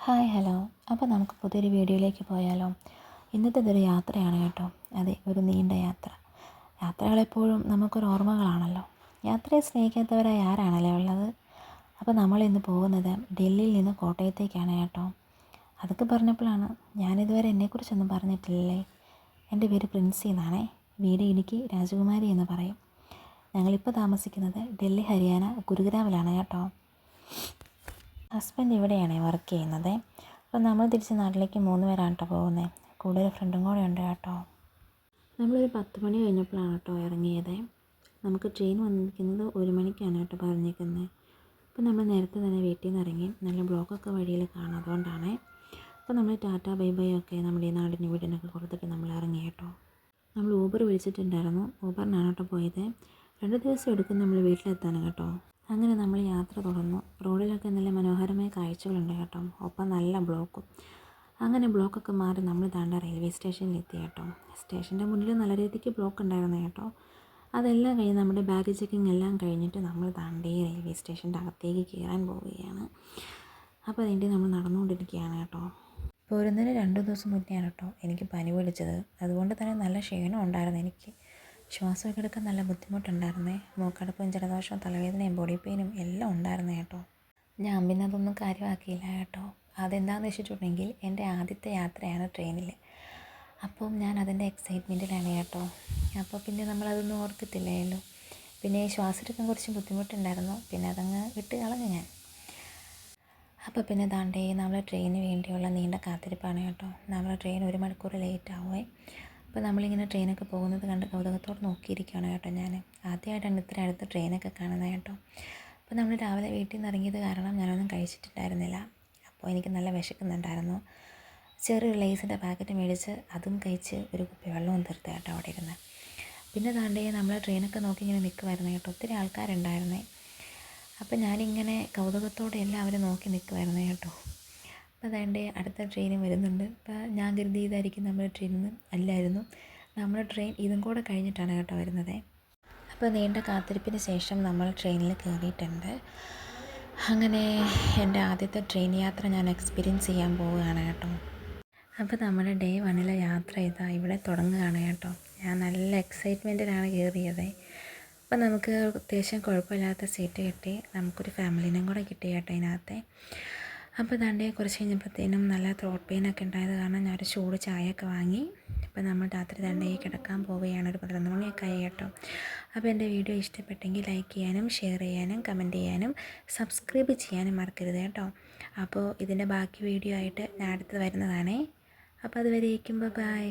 Hi hello. അപ്പോൾ നമുക്ക് പുതിയൊരു വീഡിയോയിലേക്ക് പോയാലോ? ഇന്നത്തെ ഇതൊരു യാത്രയാണ് കേട്ടോ. അതെ, ഒരു നീണ്ട യാത്ര. യാത്രകളെപ്പോഴും നമുക്കൊരു ഓർമ്മകളാണല്ലോ. യാത്രയെ സ്നേഹിക്കാത്തവരായി ആരാണല്ലേ ഉള്ളത്? അപ്പോൾ നമ്മളിന്ന് പോകുന്നത് ഡൽഹിയിൽ നിന്ന് കോട്ടയത്തേക്കാണ് കേട്ടോ. അതൊക്കെ പറഞ്ഞപ്പോഴാണ് ഞാനിതുവരെ എന്നെക്കുറിച്ചൊന്നും പറഞ്ഞിട്ടില്ലല്ലേ. എൻ്റെ പേര് പ്രിൻസി എന്നാണേ. വീട് ഇടുക്കി രാജകുമാരി എന്ന് പറയും. ഞങ്ങളിപ്പോൾ താമസിക്കുന്നത് ഡൽഹി ഹരിയാന ഗുരുഗ്രാമിലാണ് കേട്ടോ. ഹസ്ബൻഡ് ഇവിടെയാണ് വർക്ക് ചെയ്യുന്നത്. അപ്പോൾ നമ്മൾ തിരിച്ച് നാട്ടിലേക്ക് 3 പേരാണ് കേട്ടോ പോകുന്നത്. കൂടെ ഒരു ഫ്രണ്ടും കൂടെ ഉണ്ട് കേട്ടോ. നമ്മളൊരു 10 മണി കഴിഞ്ഞപ്പോഴാണ് കേട്ടോ ഇറങ്ങിയത്. നമുക്ക് ട്രെയിൻ വന്നിരിക്കുന്നത് 1 മണിക്കാണ് കേട്ടോ പറഞ്ഞിരിക്കുന്നത്. അപ്പോൾ നമ്മൾ നേരത്തെ തന്നെ വീട്ടിൽ നിന്ന് ഇറങ്ങി. നല്ല ബ്ലോക്കൊക്കെ വഴിയിൽ കാണാം, അതുകൊണ്ടാണ്. അപ്പോൾ നമ്മൾ ടാറ്റ ബൈ ബൈ ഒക്കെ നമ്മുടെ ഈ നാടിന് വീടിനൊക്കെ കൊടുത്തിട്ട് നമ്മൾ ഇറങ്ങി കേട്ടോ. നമ്മൾ ഊബർ വിളിച്ചിട്ടുണ്ടായിരുന്നു. ഊബറിനാണ് കേട്ടോ പോയത്. 2 ദിവസം എടുക്കും നമ്മൾ വീട്ടിലെത്താൻ കേട്ടോ. അങ്ങനെ നമ്മൾ യാത്ര തുടർന്നു. റോഡിലൊക്കെ നല്ല മനോഹരമായ കാഴ്ചകളുണ്ട് കേട്ടോ. ഒപ്പം നല്ല ബ്ലോക്കും. അങ്ങനെ ബ്ലോക്കൊക്കെ മാറി നമ്മൾ താണ്ട റെയിൽവേ സ്റ്റേഷനിലെത്തി കേട്ടോ. സ്റ്റേഷൻ്റെ മുന്നിൽ നല്ല രീതിക്ക് ബ്ലോക്ക് ഉണ്ടായിരുന്നു കേട്ടോ. അതെല്ലാം കഴിഞ്ഞ് നമ്മുടെ ബാഗ് ചെക്കിങ് എല്ലാം കഴിഞ്ഞിട്ട് നമ്മൾ താണ്ടേ റെയിൽവേ സ്റ്റേഷൻ്റെ അകത്തേക്ക് കയറാൻ പോവുകയാണ്. അപ്പോൾ അതിൻ്റെ നമ്മൾ നടന്നുകൊണ്ടിരിക്കുകയാണ് കേട്ടോ. പോരുന്നതിന് 2 ദിവസം മുന്നെയാണ് കേട്ടോ എനിക്ക് പനി പിടിച്ചത്. അതുകൊണ്ട് തന്നെ നല്ല ക്ഷീണം ഉണ്ടായിരുന്നു എനിക്ക്. ശ്വാസമൊക്കെ എടുക്കാൻ നല്ല ബുദ്ധിമുട്ടുണ്ടായിരുന്നേ. മൂക്കടപ്പും ജലദോഷവും തലവേദനയും ബോഡി പെയിനും എല്ലാം ഉണ്ടായിരുന്നു കേട്ടോ. ഞാൻ പിന്നെ അതൊന്നും കാര്യമാക്കിയില്ല കേട്ടോ. അതെന്താണെന്ന് വെച്ചിട്ടുണ്ടെങ്കിൽ എൻ്റെ ആദ്യത്തെ യാത്രയാണ് ട്രെയിനിൽ. അപ്പം ഞാൻ അതിൻ്റെ എക്സൈറ്റ്മെൻറ്റിലാണ് കേട്ടോ. അപ്പോൾ പിന്നെ നമ്മളതൊന്നും ഓർത്തിട്ടില്ലല്ലോ. പിന്നെ ശ്വാസം എടുക്കാൻ കുറച്ച് ബുദ്ധിമുട്ടുണ്ടായിരുന്നു. പിന്നെ അതങ്ങ് വിട്ട് കളഞ്ഞു ഞാൻ. അപ്പോൾ പിന്നെ ദാണ്ടേ നമ്മൾ ട്രെയിനിന് വേണ്ടിയുള്ള നീണ്ട കാത്തിരിപ്പാണ് കേട്ടോ. നമ്മൾ ട്രെയിൻ 1 മണിക്കൂർ ലേറ്റ് ആവുമേ. അപ്പോൾ നമ്മളിങ്ങനെ ട്രെയിനൊക്കെ പോകുന്നത് കണ്ട് കൗതുകത്തോടെ നോക്കിയിരിക്കുകയാണ് കേട്ടോ. ഞാൻ ആദ്യമായിട്ടാണ് ഇത്ര അടുത്ത് ട്രെയിനൊക്കെ കാണുന്നത് കേട്ടോ. അപ്പോൾ നമ്മൾ രാവിലെ വീട്ടിൽ നിന്ന് ഇറങ്ങിയത് കാരണം ഞാനൊന്നും കഴിച്ചിട്ടുണ്ടായിരുന്നില്ല. അപ്പോൾ എനിക്ക് നല്ല വിശക്കുന്നുണ്ടായിരുന്നു. ചെറിയൊരു ലേസിൻ്റെ പാക്കറ്റ് മേടിച്ച് അതും കഴിച്ച് ഒരു കുപ്പി വെള്ളവും തീർത്ത് കേട്ടോ അവിടെ ഇരുന്ന്. പിന്നെ താണ്ടേ നമ്മൾ ട്രെയിനൊക്കെ നോക്കി ഇങ്ങനെ നിൽക്കുമായിരുന്നു കേട്ടോ. ഒത്തിരി ആൾക്കാരുണ്ടായിരുന്നേ. അപ്പോൾ ഞാനിങ്ങനെ കൗതുകത്തോടെ എല്ലാവരും നോക്കി നിൽക്കുമായിരുന്നു കേട്ടോ. അപ്പോൾ അതേണ്ടേ അടുത്ത ട്രെയിൻ വരുന്നുണ്ട്. അപ്പോൾ ഞാൻ കരുതി ഇതായിരിക്കും നമ്മുടെ ട്രെയിനിൽ അല്ലായിരുന്നു. നമ്മുടെ ട്രെയിൻ ഇതും കൂടെ കഴിഞ്ഞിട്ടാണ് കേട്ടോ വരുന്നത്. അപ്പോൾ നീണ്ട കാത്തിരിപ്പിന് ശേഷം നമ്മൾ ട്രെയിനിൽ കയറിയിട്ടുണ്ട്. അങ്ങനെ എൻ്റെ ആദ്യത്തെ ട്രെയിൻ യാത്ര ഞാൻ എക്സ്പീരിയൻസ് ചെയ്യാൻ പോവുകയാണ് കേട്ടോ. അപ്പോൾ നമ്മുടെ ഡേ 1 യാത്ര ഇതാ ഇവിടെ തുടങ്ങുകയാണ് കേട്ടോ. ഞാൻ നല്ല എക്സൈറ്റ്മെൻറ്റിലാണ് കയറിയത്. അപ്പോൾ നമുക്ക് അത്യാവശ്യം കുഴപ്പമില്ലാത്ത സീറ്റ് കിട്ടി. നമുക്കൊരു ഫാമിലിനും കൂടെ കിട്ടി കേട്ടോ അതിനകത്തെ. അപ്പോൾ ദാണ്ടേ കുറച്ച് കഴിഞ്ഞപ്പോഴത്തേനും നല്ല ത്രോട്ട് പെയിനൊക്കെ ഉണ്ടായത് കാരണം ഞാനൊരു ചൂട് ചായയൊക്കെ വാങ്ങി. അപ്പോൾ നമ്മൾ രാത്രി ദാണ്ടേ കിടക്കാൻ പോവുകയാണ്. ഒരു 11 മണിയൊക്കെ ആയി കേട്ടോ. അപ്പോൾ എൻ്റെ വീഡിയോ ഇഷ്ടപ്പെട്ടെങ്കിൽ ലൈക്ക് ചെയ്യാനും ഷെയർ ചെയ്യാനും കമൻറ്റ് ചെയ്യാനും സബ്സ്ക്രൈബ് ചെയ്യാനും മറക്കരുത് കേട്ടോ. അപ്പോൾ ഇതിൻ്റെ ബാക്കി വീഡിയോ ആയിട്ട് ഞാൻ അടുത്ത് വരുന്നതാണേ. അപ്പോൾ അതുവരെ ബൈ.